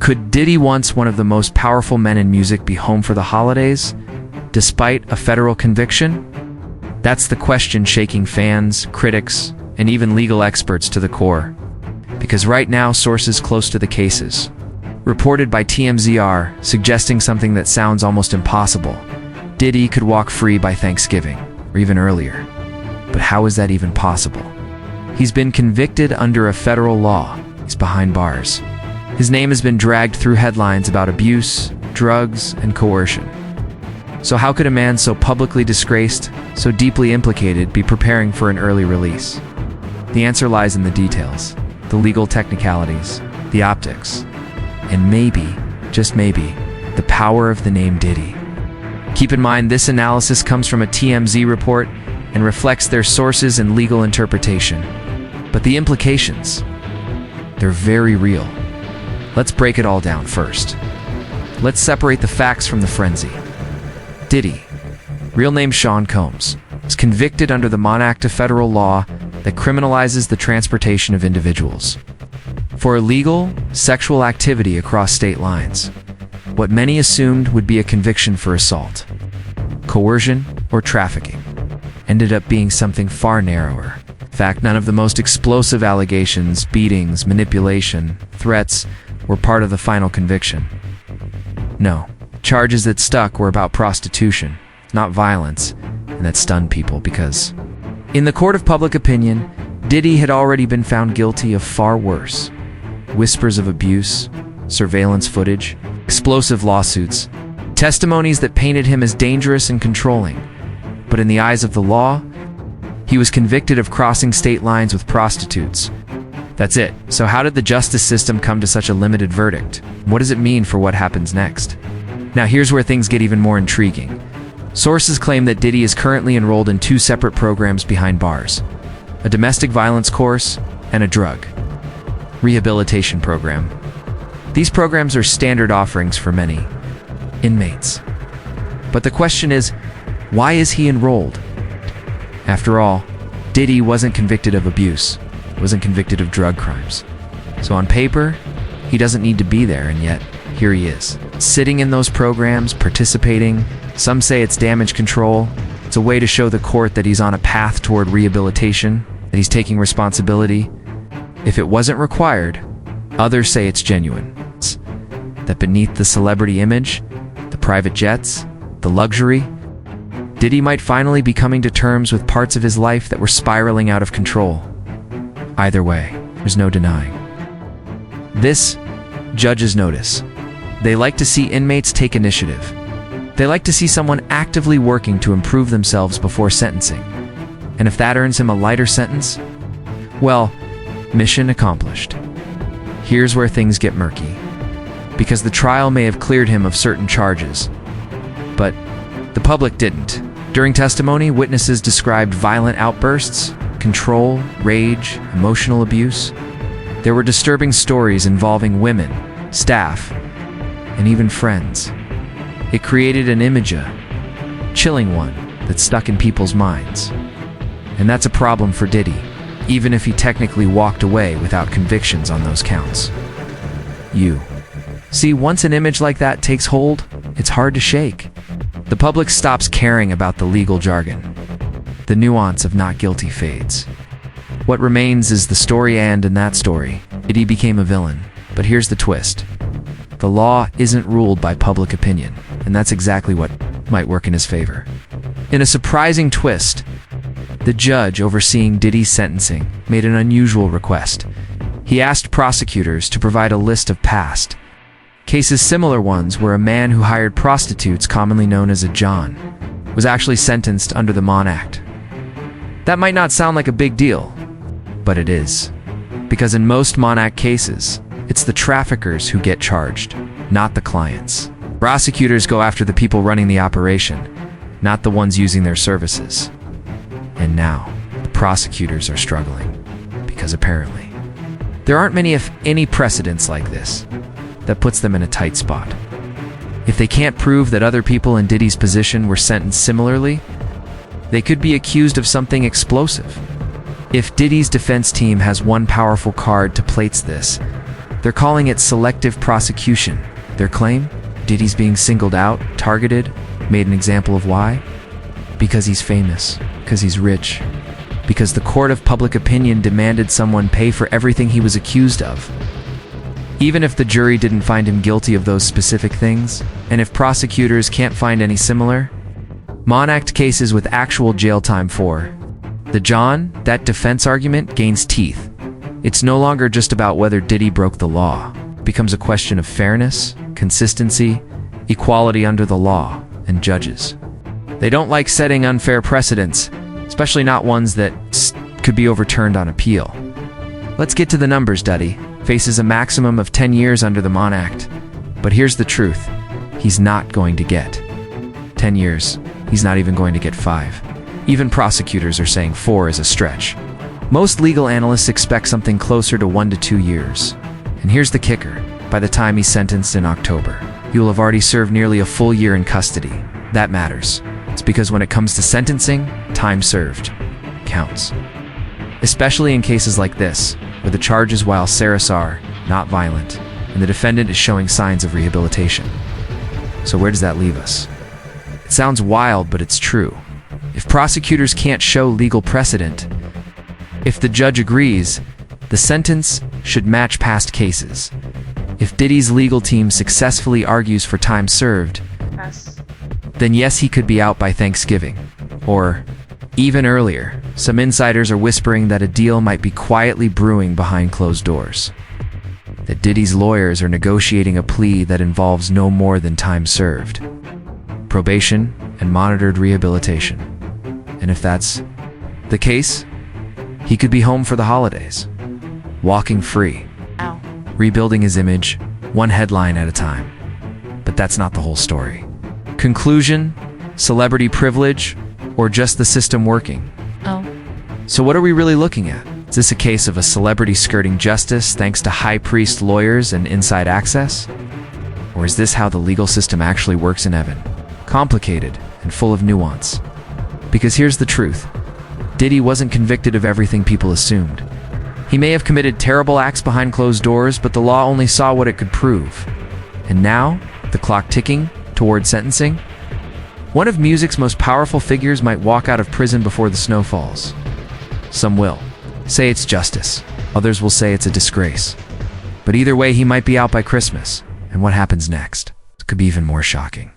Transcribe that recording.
Could Diddy, once one of the most powerful men in music, be home for the holidays, despite a federal conviction? That's the question shaking fans, critics, and even legal experts to the core. Because right now, sources close to the cases, reported by TMZ, suggesting something that sounds almost impossible. Diddy could walk free by Thanksgiving, or even earlier. But how is that even possible? He's been convicted under a federal law. He's behind bars. His name has been dragged through headlines about abuse, drugs, and coercion. So how could a man so publicly disgraced, so deeply implicated, be preparing for an early release? The answer lies in the details, the legal technicalities, the optics, and maybe, just maybe, the power of the name Diddy. Keep in mind, this analysis comes from a TMZ report and reflects their sources and legal interpretation. But the implications, they're very real. Let's break it all down first. Let's separate the facts from the frenzy. Diddy, real name Sean Combs, is convicted under the Mann Act, a federal law that criminalizes the transportation of individuals for illegal sexual activity across state lines. What many assumed would be a conviction for assault, coercion, or trafficking ended up being something far narrower. In fact, none of the most explosive allegations, beatings, manipulation, threats were part of the final conviction. No, charges that stuck were about prostitution, not violence, and that stunned people because, in the court of public opinion, Diddy had already been found guilty of far worse. Whispers of abuse, surveillance footage, explosive lawsuits, testimonies that painted him as dangerous and controlling. But in the eyes of the law, he was convicted of crossing state lines with prostitutes. That's it. So how did the justice system come to such a limited verdict? What does it mean for what happens next? Now here's where things get even more intriguing. Sources claim that Diddy is currently enrolled in two separate programs behind bars: a domestic violence course and a drug rehabilitation program. These programs are standard offerings for many inmates. But the question is, why is he enrolled? After all, Diddy wasn't convicted of abuse, wasn't convicted of drug crimes. So on paper, he doesn't need to be there, and yet, here he is, sitting in those programs, participating. Some say it's damage control. It's a way to show the court that he's on a path toward rehabilitation, that he's taking responsibility. If it wasn't required, others say it's genuine. That beneath the celebrity image, the private jets, the luxury, Diddy might finally be coming to terms with parts of his life that were spiraling out of control. Either way, there's no denying. This, judges notice. They like to see inmates take initiative. They like to see someone actively working to improve themselves before sentencing. And if that earns him a lighter sentence, well, mission accomplished. Here's where things get murky. Because the trial may have cleared him of certain charges, but the public didn't. During testimony, witnesses described violent outbursts, control, rage, emotional abuse. There were disturbing stories involving women, staff, and even friends. It created an image, a chilling one, that stuck in people's minds. And that's a problem for Diddy, even if he technically walked away without convictions on those counts. See, once an image like that takes hold, it's hard to shake. The public stops caring about the legal jargon. The nuance of not guilty fades. What remains is the story, and in that story, Diddy became a villain. But here's the twist. The law isn't ruled by public opinion, and that's exactly what might work in his favor. In a surprising twist, the judge overseeing Diddy's sentencing made an unusual request. He asked prosecutors to provide a list of past cases, similar ones where a man who hired prostitutes, commonly known as a John, was actually sentenced under the Mann Act. That might not sound like a big deal, but it is. Because in most Mann Act cases, it's the traffickers who get charged, not the clients. Prosecutors go after the people running the operation, not the ones using their services. And now, the prosecutors are struggling, because apparently, there aren't many, if any, precedents like this. That puts them in a tight spot. If they can't prove that other people in Diddy's position were sentenced similarly, they could be accused of something explosive. If Diddy's defense team has one powerful card to play this, They're calling it selective prosecution. Their claim? Diddy's being singled out, targeted, made an example of. Why? Because he's famous, because he's rich, because the court of public opinion demanded someone pay for everything he was accused of. Even if the jury didn't find him guilty of those specific things, and if prosecutors can't find any similar, Mann Act cases with actual jail time for the John, that defense argument gains teeth. It's no longer just about whether Diddy broke the law. It becomes a question of fairness, consistency, equality under the law, and judges. They don't like setting unfair precedents, especially not ones that could be overturned on appeal. Let's get to the numbers. Diddy faces a maximum of 10 years under the Mann Act. But here's the truth. He's not going to get 10 years. He's not even going to get 5. Even prosecutors are saying 4 is a stretch. Most legal analysts expect something closer to 1 to 2 years. And here's the kicker. By the time he's sentenced in October, he will have already served nearly a full year in custody. That matters. It's because when it comes to sentencing, time served counts. Especially in cases like this, where the charges, while serious, are not violent, and the defendant is showing signs of rehabilitation. So where does that leave us? It sounds wild, but it's true. If prosecutors can't show legal precedent, if the judge agrees, the sentence should match past cases. If Diddy's legal team successfully argues for time served, then yes, he could be out by Thanksgiving. Or even earlier. Some insiders are whispering that a deal might be quietly brewing behind closed doors. That Diddy's lawyers are negotiating a plea that involves no more than time served, probation, and monitored rehabilitation. And if that's the case, he could be home for the holidays, walking free, rebuilding his image, one headline at a time. But that's not the whole story. Conclusion, celebrity privilege, or just the system working? So what are we really looking at? Is this a case of a celebrity skirting justice thanks to high priest lawyers and inside access? Or is this how the legal system actually works in heaven? Complicated and full of nuance. Because here's the truth. Diddy wasn't convicted of everything people assumed. He may have committed terrible acts behind closed doors, but the law only saw what it could prove. And now, the clock ticking toward sentencing? One of music's most powerful figures might walk out of prison before the snow falls. Some will say it's justice. Others will say it's a disgrace. But either way, he might be out by Christmas. And what happens next could be even more shocking.